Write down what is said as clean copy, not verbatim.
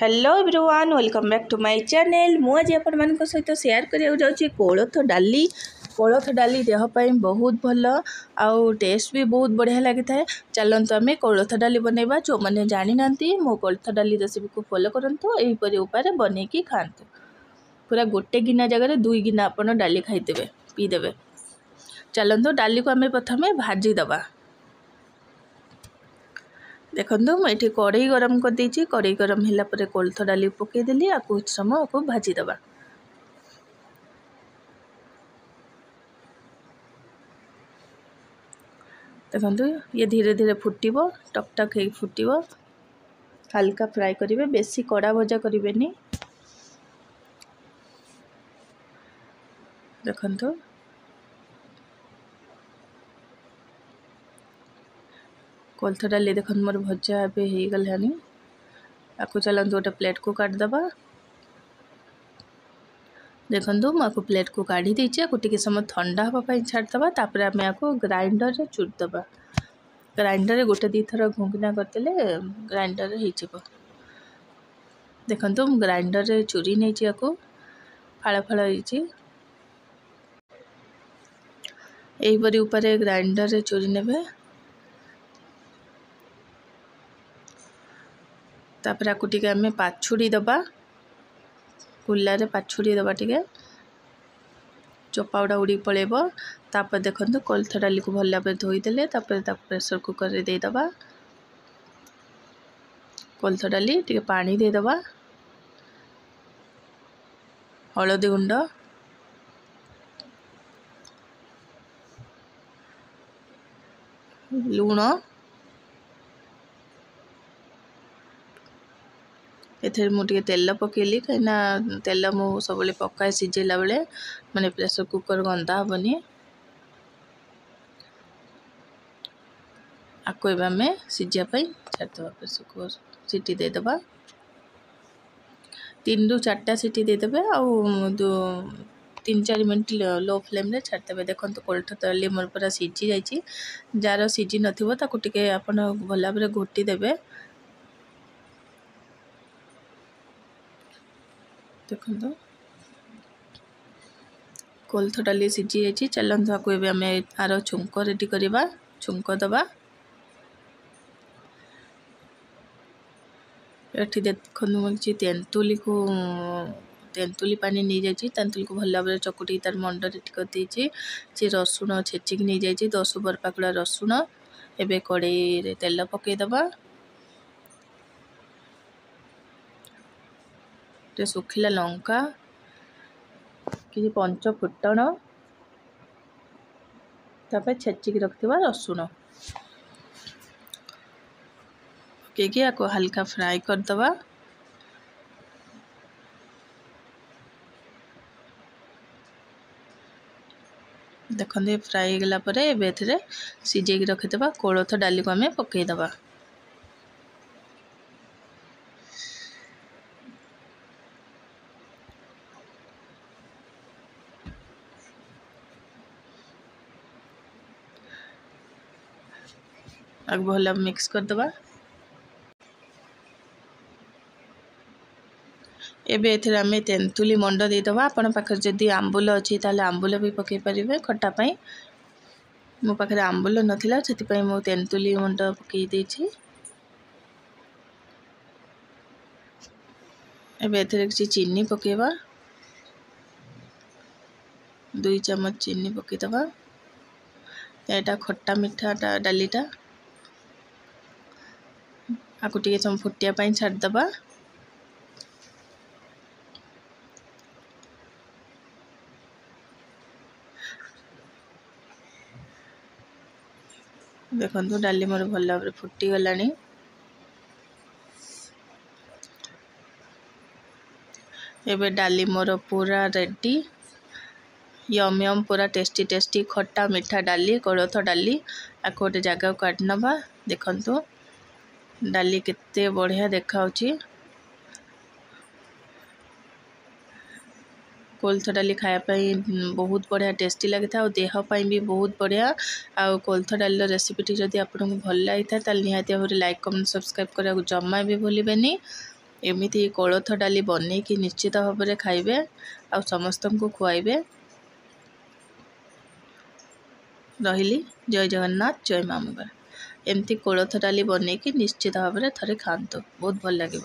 Hello everyone welcome back to my channel. मुझे आपण मान सहित शेयर करिया जाउची कोलथ डाली देह पाई बहुत भल आउ टेस्ट भी बहुत बढ़िया लगी था। चलते आम कोलथ डाली बनइबा। जो मैंने जानी ना मो कोलथ डाली रेसिपी को फॉलो करंतु एहीपरि उपाय बनैकी खातु। पूरा गोटे गिना जगह 2 गिना आपण डाली खाईदेवे पीदेवे। चलते डाली को आम प्रथम भाजीदबा। देखो मुझे कड़ई गरम कर देछि। कड़ई गरम होला परे कोलथ डाली पकईदेली। आपको कुछ समय आपको भाजीदबा। देखो ये धीरे धीरे फुटिबो, टकटक हो फुटिबो। हल्का फ्राए करेंगे, बेसी कड़ा भजा करें। देखो कोलथ डाली देख मोर भजा हो गलानी। आपको चलते गोटे प्लेट को काटदबा। देखो मुझे प्लेट को काढ़ी देछि। टे समय ठंडा हाँपाई छाड़दबा। तापर आम आपको ग्राइंडर रे चुड़दबा। ग्राइंडर रे गोटे 2 थर घुंगना करदेले ग्राइंडर हो। देखो ग्राइंडर रे चूरी नहीं फाड़ फाड़ हो। यहीपरि ऊपर ग्राइंडर रे चूरी नेबे। तापर आपको टिके आम पाछुड़ी दबा। कुल्ला रे पाछुड़ी दबा टिके चोपा गुड़ा उड़ी पड़ेब। तापर देखो कोलथ डाली को भल भाव धोईदेले प्रेसर कुकर रे देदबा। कोलथ डाली टिके पानी देदबा। हलदी गुंड, लूण, एथे मुझे तेल पकेली कहीं तेल मु सब पकाए सिझेला बेले माने प्रेसर कुकर गंदा हेनी। आपको आम सिझापी छाड़दबा। प्रेसर कुकर सीटी देदबा। 3 ରୁ 4टा सीटी देदेवे। आउ 3-4 मिनट लो फ्लेम रे छाड़देवे। देखो कोलथ डाली मोर पूरा सीझी जाइए। जार सीझी नथिबो ताकू टिके आपण भल भाव घोटी देबे। देखो कोलथ डाली सीझी जाइए। चलते आपको आम आर छुंक रेडी करवा। छुंक दबा। ये देखो मुझे तेंतुली को तेंतुली पानी नहीं जाइए। तेंतुली को भल भाव चकुटी तार मंड रेडी कर देछि। रसुण छेचिक नहीं जाइए 10 पाकुड़ा रसुण। एबे कड़ई रे तेल पकईदबा। सुखिला लंका कि 5 फुटण तापर छेचिक रखिवा रसुण पकईकि आपको हल्का फ्राए करदबा। देखो ये फ्राए गला परे एबे सिझेक रखिदबा। कोलथ डाली को आम पकईदबा। आग भल मिक्स करदबा। एबे एथरे आम तेंतुली मंड देदबा। आपण पाखे जदि आंबुल अच्छी ताले आंबुल भी पकई पारिबे खट्टा पाई। मो पाखे आंबुल नथिला सेति मो तेंतुली मंड पकई देछि। एबे एथरे किछि चीनी पकेबा। 2 चम्मच चीनी पकईदबा। एटा खट्टा मीठा डालीटा आपको टिके सम फुटिया पाई छाड़दबा। देखो डाली मोर भल भाव फुटी गलानी। एबे डाली मोर पूरा रेडी। यम यम पूरा टेस्टी टेस्टी खट्टा मीठा डाली कोलथ डाली आपको गोटे जगह काट नबा। देखो डाली केते बढ़िया देखाउची। कोलथ डाली खायापाई बहुत बढ़िया टेस्टी लगी था। देह पाई भी बहुत बढ़िया। आ कोलथ डाली रेसिपीटी जदि आपको भल लगी था निहाती भाव लाइक कमेंट सब्सक्राइब करने जमा भी भूलें। एमिति कोलथ डाली बनैकी निश्चित भाव में खाइबे आ समस्त को खुआइबे। रहिली जय जगन्नाथ जय माँ मंगला। एमती कोलथ डाली बनैकी निश्चित भाव में थरे खातु बहुत भल लगे।